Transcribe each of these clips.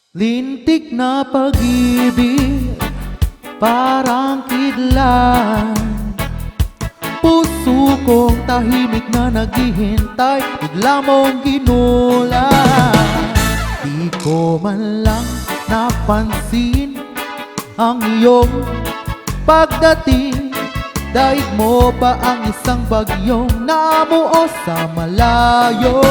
Lintik na pag-ibig, parang kidlat. Puso kong tahimik na naghihintay, bigla mong ginulat. Di ko man lang napansin ang iyong pagdating. Daig mo pa ang isang bagyong namuo sa malayo.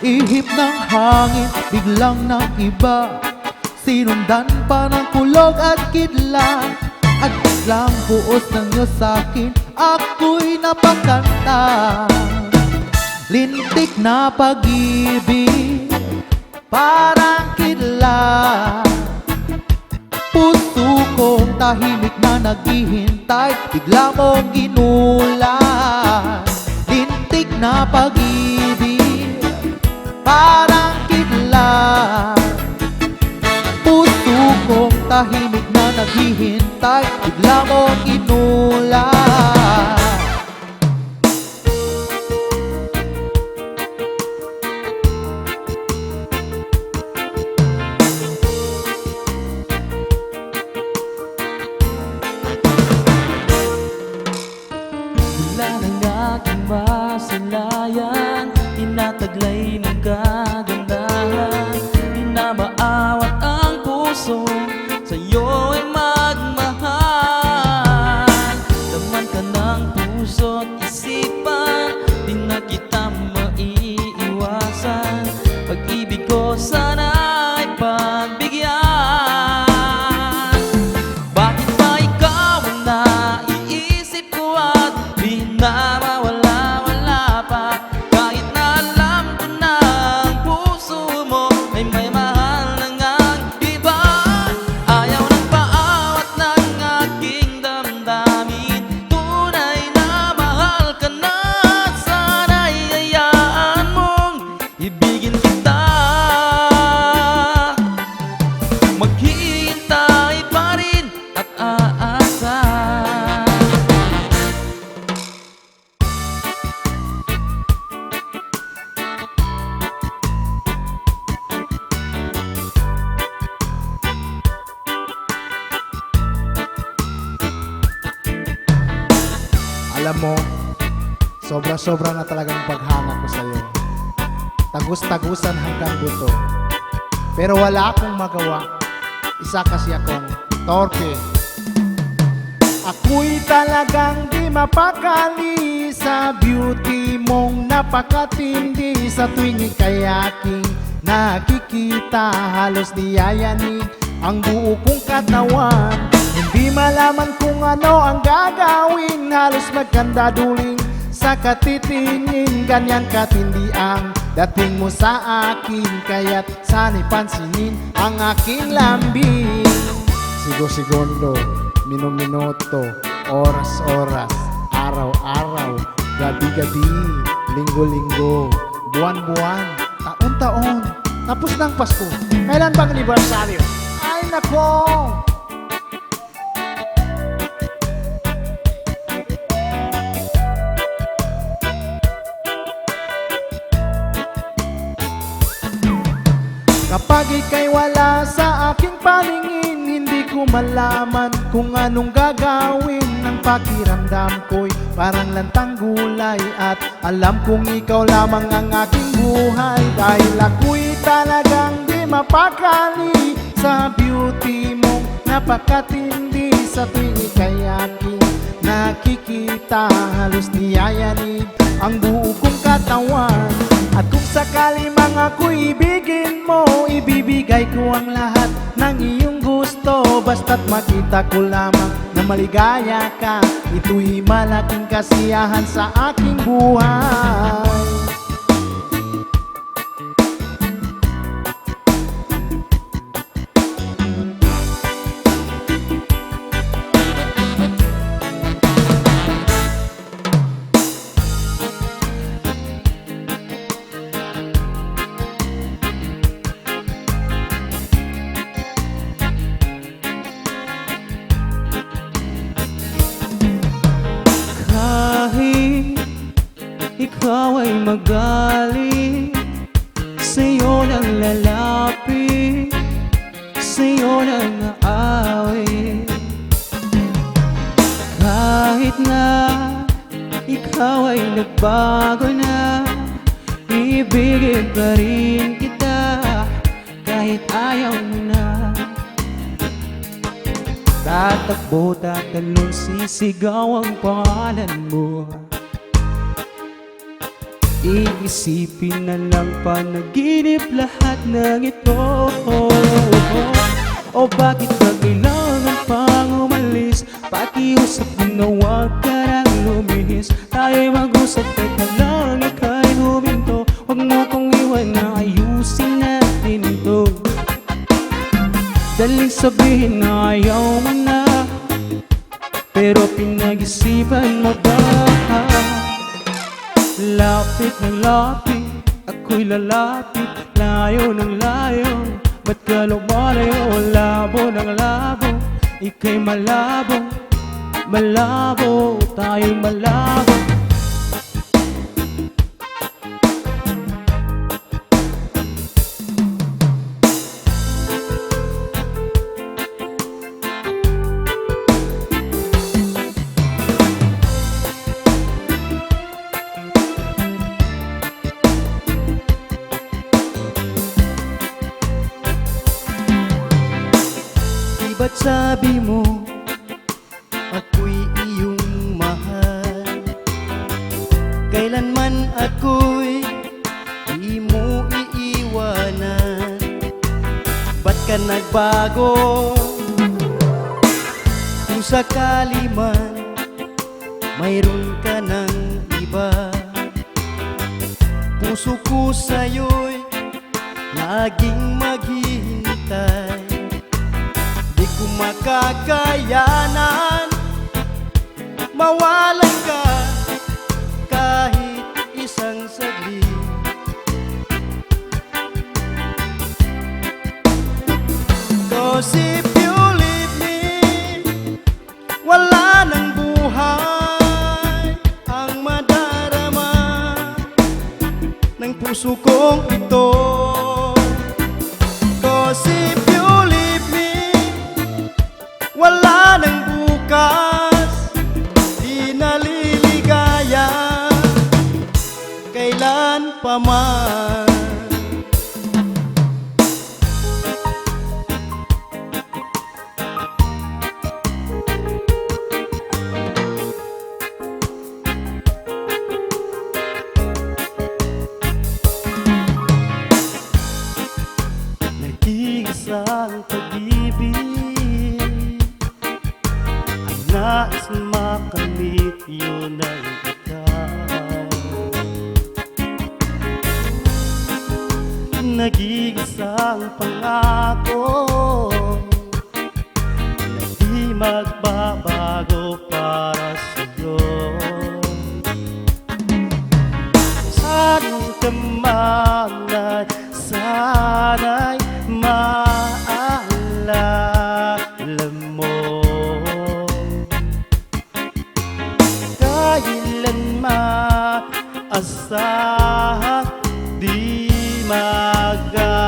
Ihip ng hangin, biglang nakiba, sinundan pa ng kulog at kidlat. At biglang buos ng iyo sa'kin, ako'y napakanta. Lintik na pag-ibig, parang kidlat. Puso kong tahimik na naghihintay, bigla mong ginulat. Lintik na pag-ibig, parang kidlat. Puso kong tahimik na naghihintay, bigla mong ginulat. Wala ng aking masalayan, tinataglay ng kagandahan. Di na maawat ang puso, sa'yo ay magmahal. Laman ka ng puso't isipan, di na kita maiiwasan. Pag-ibig ko sana ay pagbigyan. Bakit ba ikaw ang naiisip ko at di na mawala-wala pa? Kahit na alam ko na ang puso mo ay may mahal na ngang iba. Ayaw ng paawat ng aking damdamin, tunay na mahal ka na. Sana'y hayaan mong ibigin kita. Maghihintay pa rin at aasa. Alam mo, sobra-sobra na talagang paghanga ko sa'yo. Tagus-tagusan hanggang buto. Pero wala akong magawa. Isa kasi akong torpe. Ako'y talagang di mapakali sa beauty mong napakatindi. Sa tuwing ika'y aking nakikita, halos niyayanig ang buo kong katawan. Hindi malaman kung ano ang gagawin, halos magkanda duling sa katitingin. Ganyang katindi ang dating mo sa akin, kaya't sana'y pansinin ang aking lambing. Sigo-segundo, minuto, oras-oras, araw-araw, gabi-gabi, linggo-linggo, buwan-buwan, taon-taon. Tapos ng Pasko, kailan bang anibersaryo? Ay nako! Kapag ika'y wala sa aking paningin, hindi ko malaman kung anong gagawin. Ang pakiramdam ko'y parang lantang gulay, at alam kong ikaw lamang ang aking buhay. Dahil ako'y talagang di mapakali sa beauty mong napakatindi. Sa tuwing ika'y aking nakikita, halos niyayanig ang buo kong katawan. At kung sakali mang ako'y ibigin mo, ibibigay ko ang lahat ng iyong gusto. Basta't makita ko lamang na maligaya ka, ito'y malaking kasiyahan sa aking buhay. ikaw ay magaling, sa'yo lang lalapit. sa'yo nang aawit. Kahit na ikaw ay nagbago na, ibigin pa rin kita kahit ayaw mo na. Tatakbo, tatalon, sisigaw ang pangalan mo. Iisipin na lang panaginip lahat ng ito. O bakit ba kailangan pang umalis? Pakiusap mo na huwag ka nang lumihis. Tayo'y mag-usap kahit na lang ika'y huminto. Huwag mo kong iwan na ayusin natin ito. Daling sabihin na ayaw mo na, pero pinag-isipan mo ba? Lapit ng lapit, ako'y lalapit. Layo ng layo, ba't ka lumalayo? Labo ng labo, ika'y malabo. Malabo, tayo'y malabo. Ba't sabi mo ako'y iyong mahal? Kailanman ako'y di mo iiwanan. Ba't ka nagbago? Kung sakali man mayroon ka ng iba, puso ko sa'yo'y laging maghihintay. Di ko makakayanan mawalan ka kahit isang saglit. Cause if you leave me, wala nang buhay ang madarama ng puso kong ito. Cause if you leave me, wala nang bukas, di naliligaya kailan pa man. Nag-iisang pag-ibig, nais makamit yun ang ikaw. Nag-iisang pangako na di magbabago para sa'yo. Sana'y kamanay, sana'y maalala mo. Kailanman asahan di magagawa.